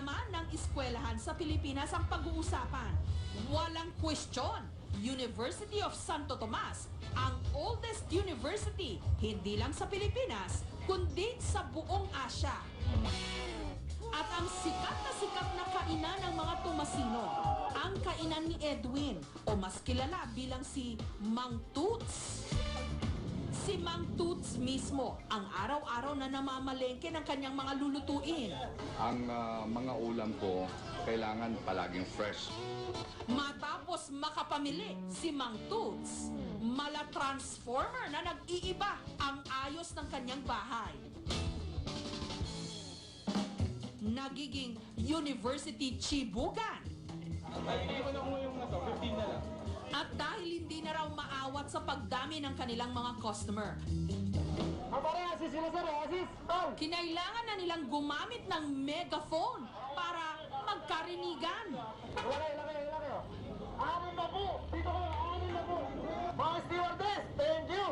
naman ng eskwelahan sa Pilipinas ang pag-uusapan. Walang question, University of Santo Tomas, ang oldest university, hindi lang sa Pilipinas, kundi sa buong Asya. At ang sikat na kainan ng mga Tomasino, ang kainan ni Edwin, o mas kilala bilang si Mang Toots. Si Mang Toots mismo ang araw-araw na namamalengke ng kanyang mga lulutuin. Ang mga ulam ko, kailangan palaging fresh. Matapos makapamili si Mang Toots, mala-transformer na nag-iiba ang ayos ng kanyang bahay. Nagiging University Chibugan. Hindi ko na kung yung 15 na lang. At dahil hindi na raw maawat sa pagdami ng kanilang mga customer, kinailangan na nilang gumamit ng megaphone para magkarinigan. Anin na po! Dito ko, anin na po! Mga stewardess, thank you!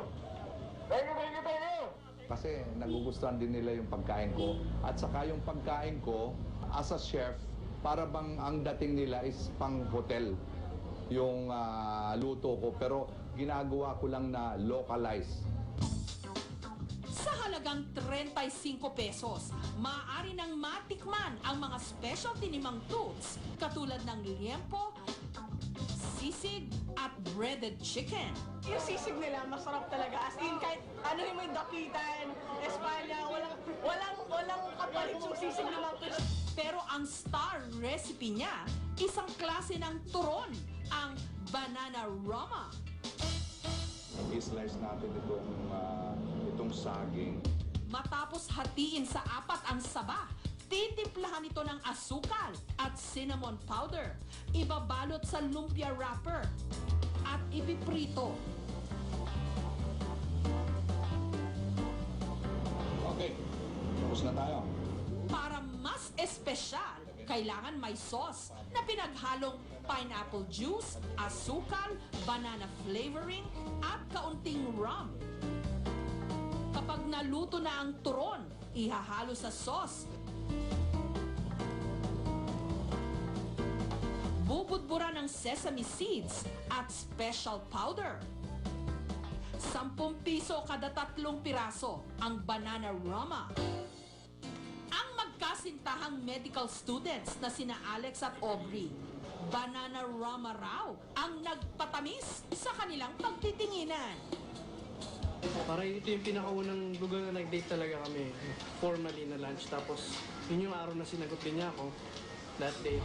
Thank you! Kasi nagugustuhan din nila yung pagkain ko. At saka yung pagkain ko, as a chef, para bang ang dating nila is pang hotel yung luto ko. Pero ginagawa ko lang na localized. Sa halagang 35 pesos, maaari nang matikman ang mga specialty ni Mang Toots katulad ng liempo, sisig at breaded chicken. Yung sisig nila, masarap talaga. As in, kahit ano yung may dakitan, espalya, walang kapalit yung sisig ni Mang Toots. Pero ang star recipe niya, isang klase ng turon, ang banana rama. I-slice natin itong saging. Matapos hatiin sa apat ang saba, titimplahan ito ng asukal at cinnamon powder. Ibabalot sa lumpia wrapper at ipiprito. Okay, tapos na tayo. Para mas espesyal, kailangan may sauce na pinaghalong pineapple juice, asukal, banana flavoring, at kaunting rum. Kapag naluto na ang turon, ihahalo sa sauce. Bubudbura ng sesame seeds at special powder. 10 piso kada 3 piraso ang banana rama. Ang magkasintahang medical students na sina Alex at Aubrey, banana rama raw ang nagpatamis sa kanilang pagtitinginan. Para ito yung pinakaunang lugar na nag-date talaga kami, formally na lunch. Tapos yun yung araw na sinagot din niya ako that day.